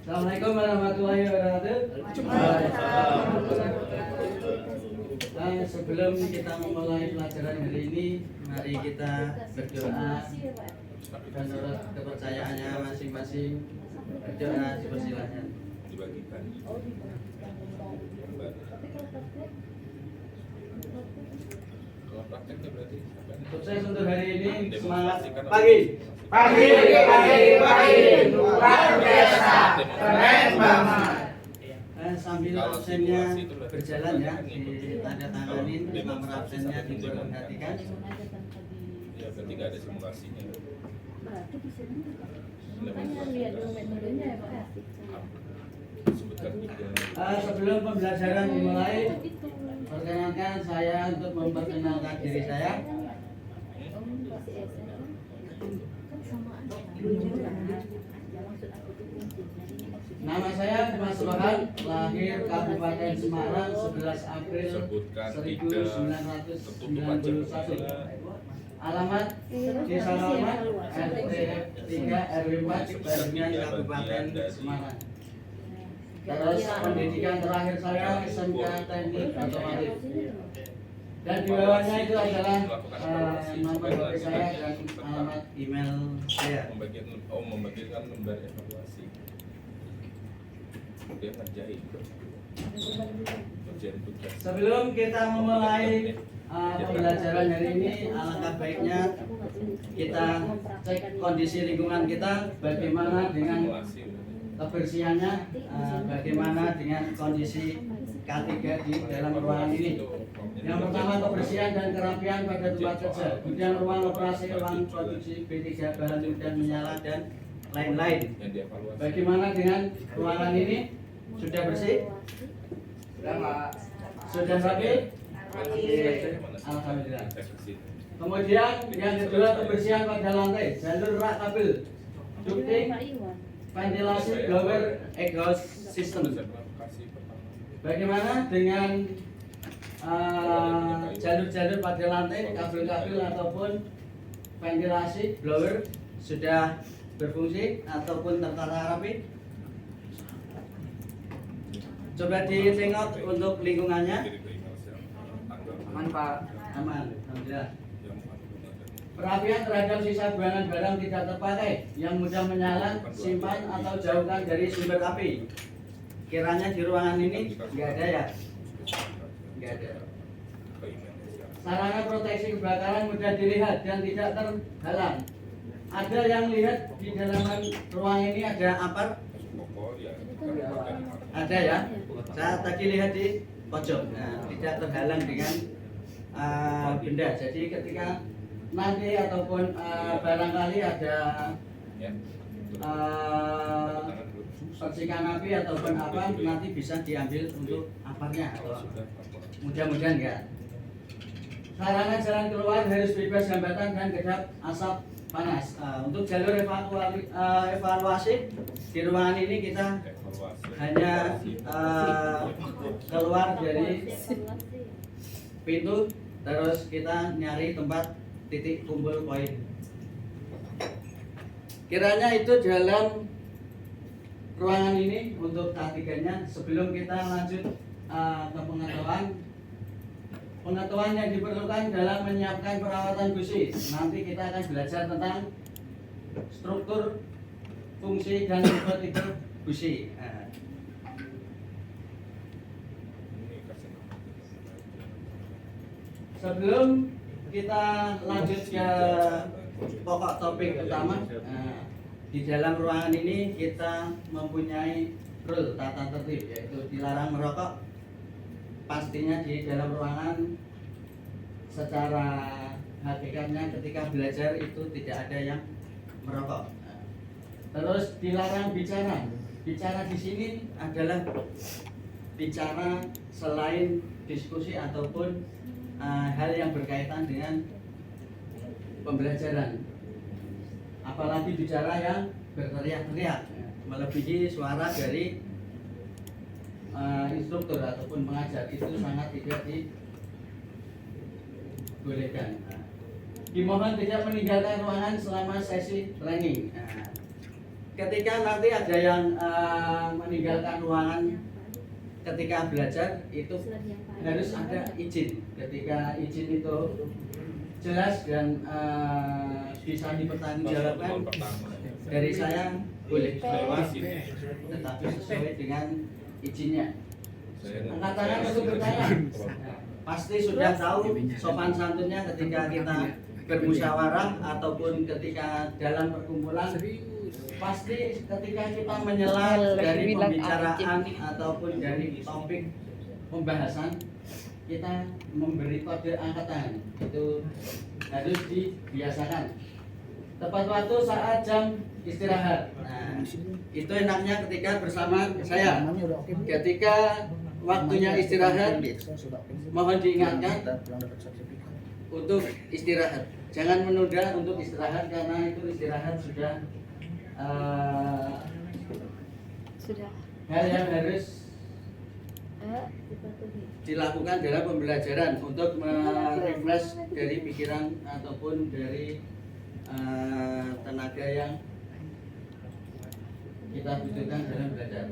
Assalamualaikum warahmatullahi wabarakatuh. Sebelum kita memulai pelajaran hari ini, mari kita berdoa menurut kepercayaannya masing-masing. Berdoa dipersilahkan. Dibagikan. Kalau prakteknya berarti Sukses untuk hari ini. Semangat pagi. pagi. Luar biasa, keren banget. Sambil absennya berjalan ya, ditandatanganin, nomor absennya diperhatikan. Ya berarti nggak ada simulasinya. Sebutkan juga. Sebelum pembelajaran dimulai, perkenankan saya untuk memperkenalkan diri saya. Nama saya Mas Rohan, lahir Kabupaten Semarang 11 April Sebutkan 1991. Alamat Desa Lama, RT 3 RW 4 Barengan Kabupaten Semarang. Terus pendidikan terakhir saya SMK Teknik Otomotif. Dan di bawahnya itu adalah nomor HP saya dan alamat email saya. Membagikan lembar evaluasi. Kemudian ngerjain tugas. Sebelum kita memulai pembelajaran hari ini, alangkah baiknya kita cek kondisi lingkungan kita, bagaimana dengan kebersihannya, bagaimana dengan kondisi K3 di dalam ruangan ini. Yang pertama, kebersihan dan kerapian pada tempat kerja, kemudian ruang operasi, ruang produksi B3 bahan dan menyala dan lain-lain. Bagaimana dengan ruangan ini? Sudah bersih? Sudah, Pak. Sudah rapi? Alhamdulillah. Kemudian yang kedua, kebersihan pada lantai, jalur rak kabel, ducting, ventilasi, blower, exhaust system. Bagaimana dengan jalur-jalur pada lantai, kabel-kabel ataupun ventilasi, blower sudah berfungsi ataupun tertata rapi? Coba ditengok untuk lingkungannya. Aman, Pak. Aman, alhamdulillah. Perapian terhadap sisa buangan barang tidak terpakai yang mudah menyala, simpan atau jauhkan dari sumber api. Kiranya di ruangan ini nggak ada ya? Nggak ada. Sarana proteksi kebakaran mudah dilihat dan tidak terhalang. Ada yang lihat di dalam ruang ini ada apar? Ada ya? Saya tadi lihat di pojok. Nah, tidak terhalang dengan benda. Jadi ketika nanti ataupun barangkali ada percikan api ataupun apa, nanti bisa diambil untuk aparnya. Mudah-mudahan enggak. Sarana jalan keluar harus bebas hambatan dan kedap asap panas. Untuk jalur evaluasi di ruangan ini kita hanya keluar dari pintu, terus kita nyari tempat titik kumpul poin. Kiranya itu dalam ruangan ini untuk K3-nya. Sebelum kita lanjut ke pengetahuan yang diperlukan dalam menyiapkan perawatan busi. Nanti kita akan belajar tentang struktur, fungsi, dan tipe-tipe busi. Sebelum kita lanjut ke pokok topik utama, di dalam ruangan ini kita mempunyai rule tata tertib, yaitu dilarang merokok. Pastinya di dalam ruangan secara hakikatnya ketika belajar itu tidak ada yang merokok. Terus dilarang bicara. Bicara di sini adalah bicara selain diskusi ataupun hal yang berkaitan dengan pembelajaran. Apalagi bicara yang berteriak-teriak, melebihi suara dari instruktur ataupun pengajar, itu sangat tidak dibolehkan. dimohon tidak meninggalkan ruangan selama sesi training. Nah, ketika nanti ada yang meninggalkan ruangan ketika belajar itu harus ada izin. Ketika izin itu jelas dan bisa dipertanggungjawabkan dari saya boleh lewat, tetapi sesuai dengan izinnya. Angkat tangan untuk bertanya. Pasti sudah tahu sopan santunnya ketika kita bermusyawarah ataupun ketika dalam perkumpulan. Pasti ketika kita menyela dari pembicaraan ataupun dari topik pembahasan, kita memberi kode angkat tangan. Itu harus dibiasakan. Tepat waktu saat jam istirahat. Nah, itu enaknya ketika bersama saya. Ketika waktunya istirahat, mohon diingatkan untuk istirahat. Jangan menunda untuk istirahat karena itu istirahat sudah hal yang harus dilakukan dalam pembelajaran untuk merefresh dari pikiran ataupun dari tenaga yang kita butuhkan dalam belajar.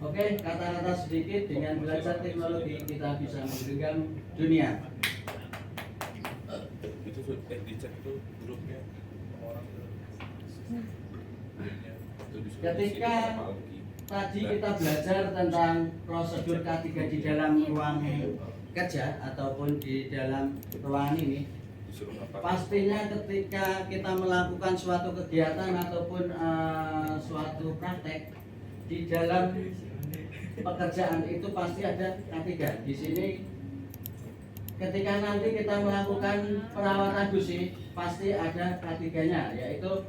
Oke, kata-kata sedikit dengan belajar teknologi kita bisa menggenggam dunia. Itu dicek tuh grupnya orang. Ketika tadi kita belajar tentang prosedur K3 di dalam ruang kerja ataupun di dalam ruangan ini, pastinya ketika kita melakukan suatu kegiatan ataupun suatu praktek di dalam pekerjaan itu pasti ada K3. Di sini ketika nanti kita melakukan perawatan busi pasti ada K3-nya, yaitu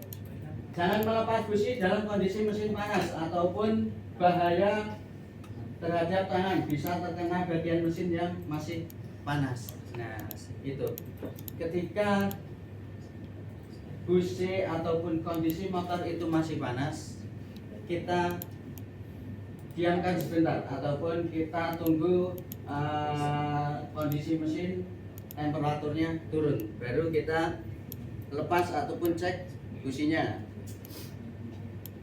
jangan melepas busi dalam kondisi mesin panas ataupun bahaya terhadap tangan, bisa terkena bagian mesin yang masih panas. Nah, itu ketika busi ataupun kondisi motor itu masih panas, kita diamkan sebentar ataupun kita tunggu kondisi mesin temperaturnya turun, baru kita lepas ataupun cek businya.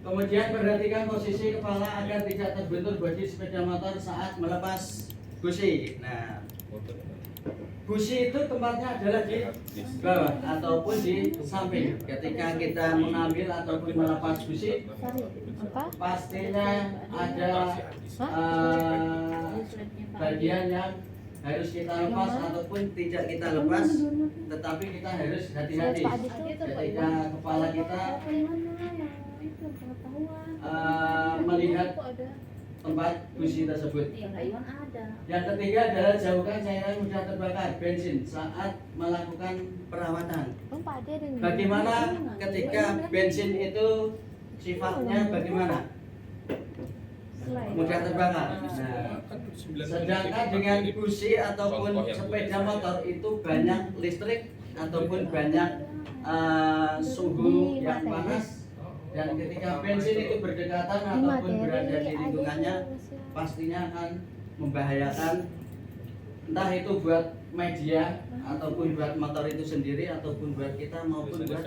Kemudian perhatikan posisi kepala agar tidak terbentur bodi sepeda motor saat melepas busi. Nah, busi itu tempatnya adalah di bawah ataupun di samping. Ketika kita mengambil ataupun melepas busi, pastinya ada bagian yang harus kita lepas ataupun tidak kita lepas, tetapi kita harus hati-hati ketika kepala kita melihat tempat busi tersebut. Yang ketiga adalah jauhkan cairan mudah terbakar bensin saat melakukan perawatan. Bagaimana ketika bensin itu sifatnya bagaimana? Mudah terbakar. Nah, sedangkan dengan busi ataupun sepeda motor itu banyak listrik ataupun banyak suhu yang panas. Dan ketika bensin itu berdekatan ataupun berada di lingkungannya, pastinya akan membahayakan, entah itu buat media ataupun buat motor itu sendiri ataupun buat kita maupun buat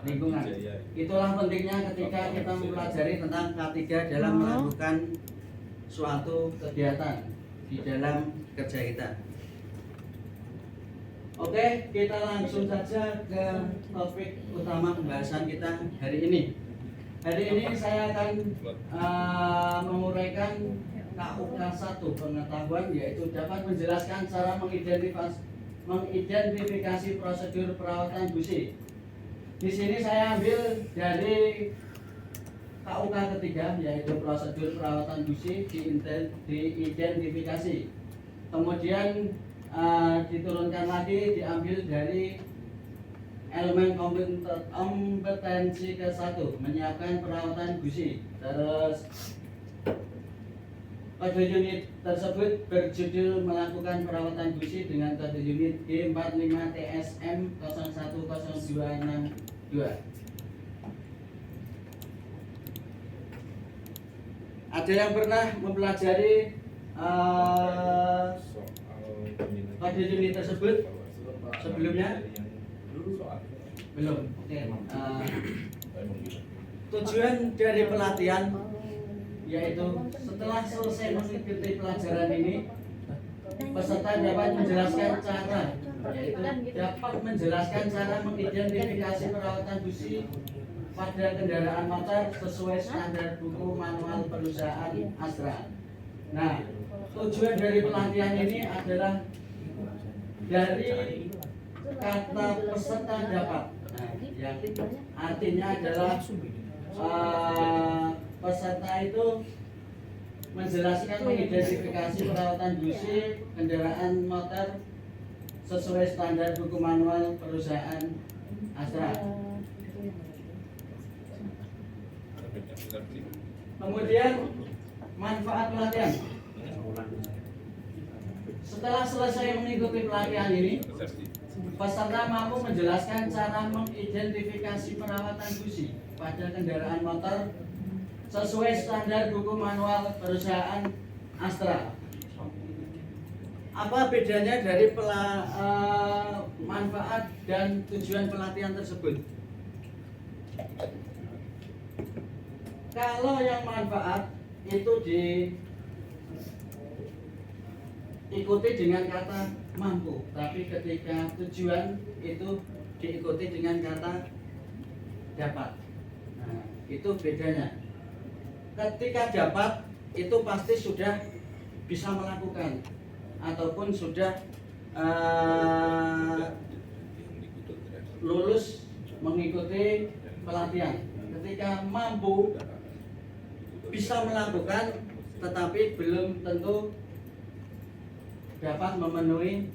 lingkungan. Itulah pentingnya ketika kita mempelajari tentang K3 dalam melakukan suatu kegiatan di dalam kerja kita. Oke, kita langsung saja ke topik utama pembahasan kita hari ini. Hari ini saya akan menguraikan KUK 1 pengetahuan, yaitu dapat menjelaskan cara mengidentifikasi prosedur perawatan busi. Di sini saya ambil dari KUK ketiga, yaitu prosedur perawatan busi diidentifikasi. Kemudian diturunkan lagi, diambil dari elemen kompetensi ke-1, menyiapkan perawatan busi. Terus kode unit tersebut berjudul melakukan perawatan busi dengan kode unit G45TSM 010262. Ada yang pernah mempelajari kode unit tersebut sebelumnya? soalnya. Belum. Oke. Emang gitu. Tujuan dari pelatihan yaitu setelah selesai mengikuti pelajaran ini, peserta dapat menjelaskan cara, yaitu dapat menjelaskan cara mengidentifikasi perawatan busi pada kendaraan motor sesuai standar buku manual perusahaan Astra. Nah, tujuan dari pelatihan ini adalah dari kata peserta dapat, nah, yang artinya adalah peserta itu menjelaskan mengidentifikasi perawatan busi kendaraan motor sesuai standar buku manual perusahaan Astra. Kemudian manfaat pelatihan. Setelah selesai mengikuti pelatihan ini, peserta mampu menjelaskan cara mengidentifikasi perawatan busi pada kendaraan motor sesuai standar buku manual perusahaan Astra. Apa bedanya dari manfaat dan tujuan pelatihan tersebut? Kalau yang manfaat itu diikuti dengan kata mampu, tapi ketika tujuan itu diikuti dengan kata dapat. Nah, itu bedanya. Ketika dapat itu pasti sudah bisa melakukan ataupun sudah lulus mengikuti pelatihan. Ketika mampu bisa melakukan, tetapi belum tentu dapat memenuhi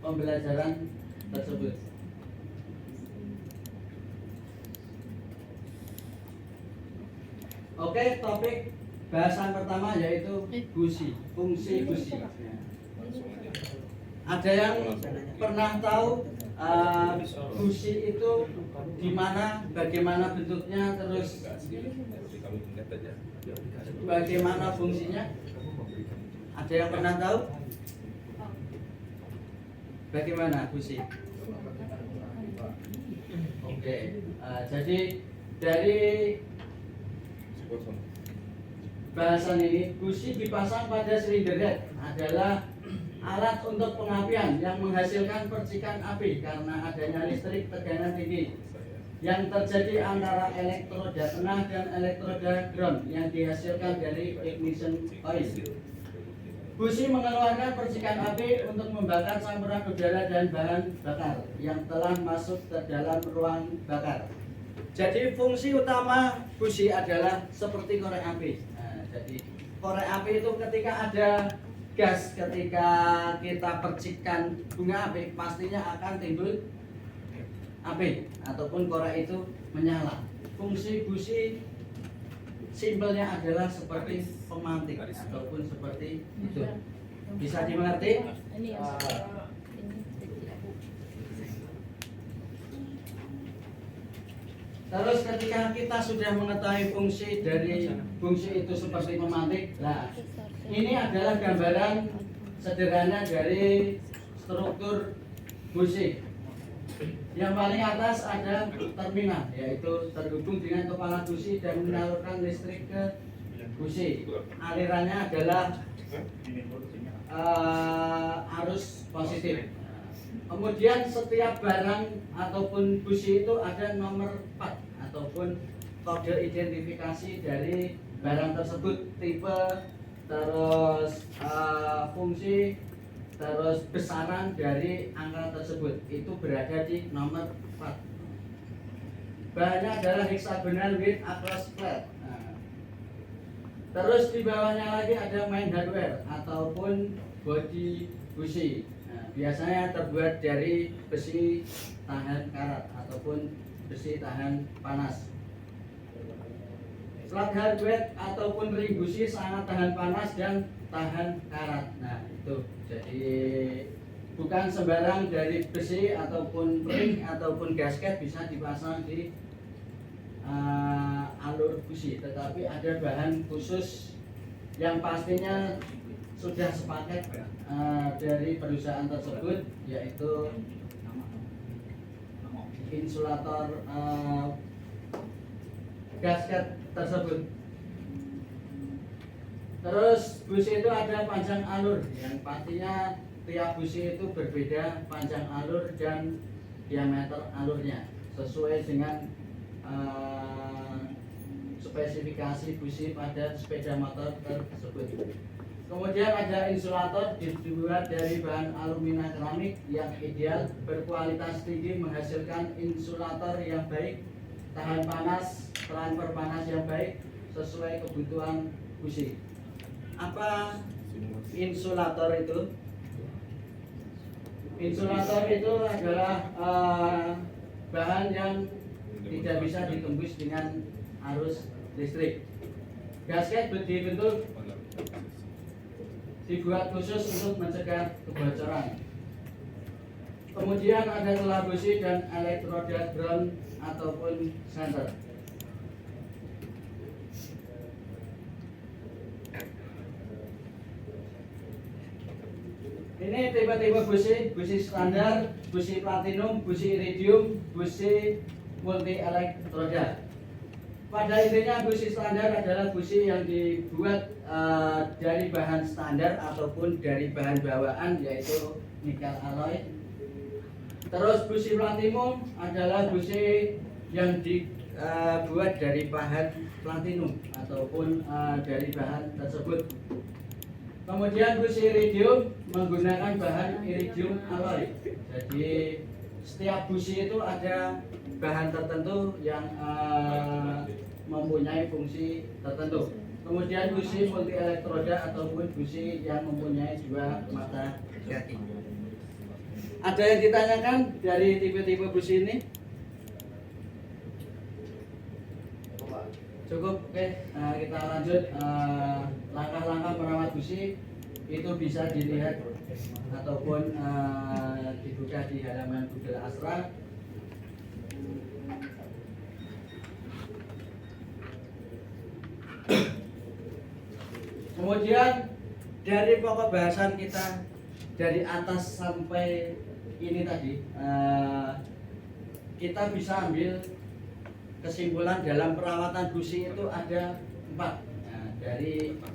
pembelajaran tersebut. Oke, topik bahasan pertama yaitu busi, fungsi busi. Ada yang pernah tahu busi itu di mana, bagaimana bentuknya, terus bagaimana fungsinya? Ada yang pernah tahu? Bagaimana busi? Oke, jadi dari bahasan ini, busi dipasang pada silinder head adalah alat untuk pengapian yang menghasilkan percikan api karena adanya listrik tegangan tinggi yang terjadi antara elektroda tengah dan elektroda ground yang dihasilkan dari ignition coil. Busi mengeluarkan percikan api untuk membakar campuran udara dan bahan bakar yang telah masuk ke dalam ruang bakar. Jadi fungsi utama busi adalah seperti korek api. Nah, jadi korek api itu ketika ada gas, ketika kita percikan bunga api, pastinya akan timbul api ataupun korek itu menyala. Fungsi busi simpelnya adalah seperti pemantik ataupun seperti itu. Bisa dimengerti? Terus ketika kita sudah mengetahui fungsi dari fungsi itu seperti pemantik, nah ini adalah gambaran sederhana dari struktur busi. Yang paling atas ada terminal, yaitu terhubung dengan kepala busi dan menyalurkan listrik ke busi. Alirannya adalah arus positif. Kemudian setiap barang ataupun busi itu ada nomor 4 ataupun kode identifikasi dari barang tersebut, tipe, terus fungsi, terus besaran dari angka tersebut itu berada di nomor 4. Bahannya adalah hexagonal with across flat. Terus di bawahnya lagi ada main hardware ataupun body busi. Biasanya terbuat dari besi tahan karat ataupun besi tahan panas. Flat hardware ataupun ring busi sangat tahan panas dan tahan karat. Nah itu, jadi bukan sembarang dari besi ataupun ring ataupun gasket bisa dipasang di alur busi, tetapi ada bahan khusus yang pastinya sudah sepaket dari perusahaan tersebut, yaitu insulator gasket tersebut. Terus busi itu ada panjang alur, yang pastinya tiap busi itu berbeda panjang alur dan diameter alurnya sesuai dengan spesifikasi busi pada sepeda motor tersebut. Kemudian ada insulator dibuat dari bahan alumina keramik yang ideal, berkualitas tinggi, menghasilkan insulator yang baik, tahan panas, transfer panas yang baik sesuai kebutuhan busi. Apa insulator itu? Insulator itu adalah bahan yang tidak bisa ditembus dengan arus listrik. Gasket dibentuk dibuat khusus untuk mencegah kebocoran. Kemudian ada celah busi dan elektroda ground ataupun senter. Ini tipe-tipe busi standar, busi platinum, busi iridium, busi multi elektroda. Pada intinya busi standar adalah busi yang dibuat dari bahan standar ataupun dari bahan bawaan, yaitu nikel alloy. Terus busi platinum adalah busi yang dibuat dari bahan platinum ataupun dari bahan tersebut. Kemudian busi iridium menggunakan bahan iridium alloy. Jadi setiap busi itu ada bahan tertentu yang mempunyai fungsi tertentu. Kemudian busi multi elektroda ataupun busi yang mempunyai dua mata kaki. Ada yang ditanyakan dari tipe-tipe busi ini? Cukup, oke. Kita lanjut. Langkah-langkah merawat busi itu bisa dilihat ataupun dibuka di halaman Google Astra. Kemudian dari pokok bahasan kita dari atas sampai ini tadi, kita bisa ambil kesimpulan dalam perawatan busi itu ada 4.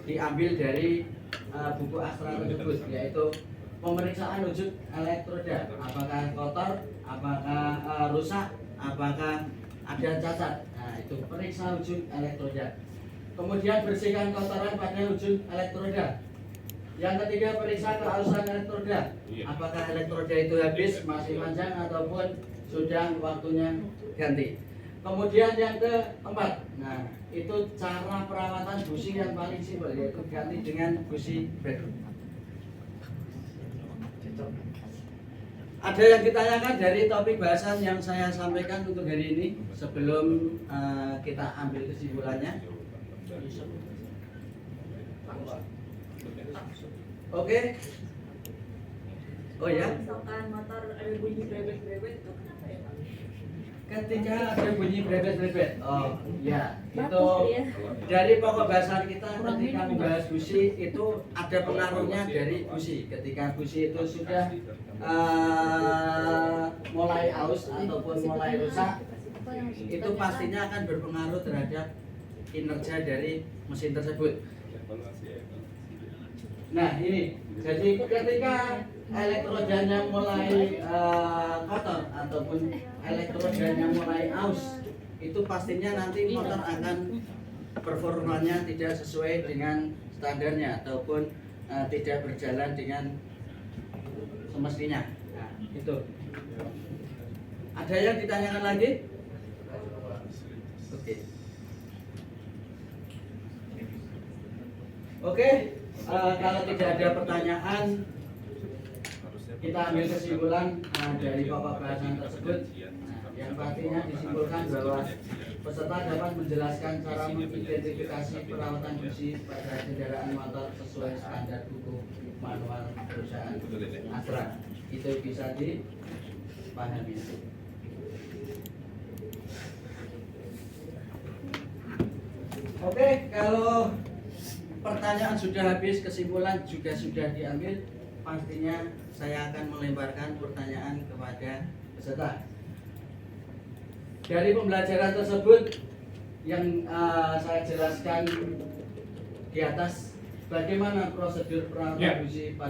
Diambil dari buku Astra tersebut, yaitu pemeriksaan wujud elektroda, apakah kotor, apakah rusak, apakah ada cacat. Nah, itu periksa wujud elektroda. Kemudian bersihkan kotoran pada wujud elektroda. Yang ketiga, periksa kehalusan elektroda, apakah elektroda itu habis, masih panjang, ataupun sudah waktunya ganti. Kemudian yang keempat, nah itu cara perawatan busi yang paling simpel, yaitu ganti dengan busi baru. Ada yang ditanyakan dari topik bahasan yang saya sampaikan untuk hari ini sebelum kita ambil kesimpulannya? Oke. Oh ya. Misalkan motor ada bunyi brebet-brebet itu kenapa ya, Pak? Ketika ada bunyi brebet-brebet, oh ya, itu Bagus, ya. dari pokok bahasan kita ketika membahas busi itu ada pengaruhnya dari busi. Ketika busi itu sudah mulai aus ataupun mulai rusak, itu pastinya akan berpengaruh terhadap kinerja dari mesin tersebut. Nah ini, jadi ketika elektrodanya mulai kotor ataupun elektrodanya mulai aus, itu pastinya nanti motor akan performanya tidak sesuai dengan standarnya ataupun tidak berjalan dengan semestinya. Nah, itu. Ada yang ditanyakan lagi? Oke. Oke, kalau tidak ada pertanyaan, kita ambil kesimpulan dari pokok bahasan tersebut. Yang pastinya disimpulkan bahwa peserta dapat menjelaskan cara mengidentifikasi perawatan busi pada kendaraan motor sesuai standar buku manual perusahaan Astra. Itu bisa dipahami. Oke, kalau pertanyaan sudah habis, kesimpulan juga sudah diambil, pastinya saya akan melemparkan pertanyaan kepada peserta. Dari pembelajaran tersebut yang saya jelaskan di atas, bagaimana prosedur prakontribusi pada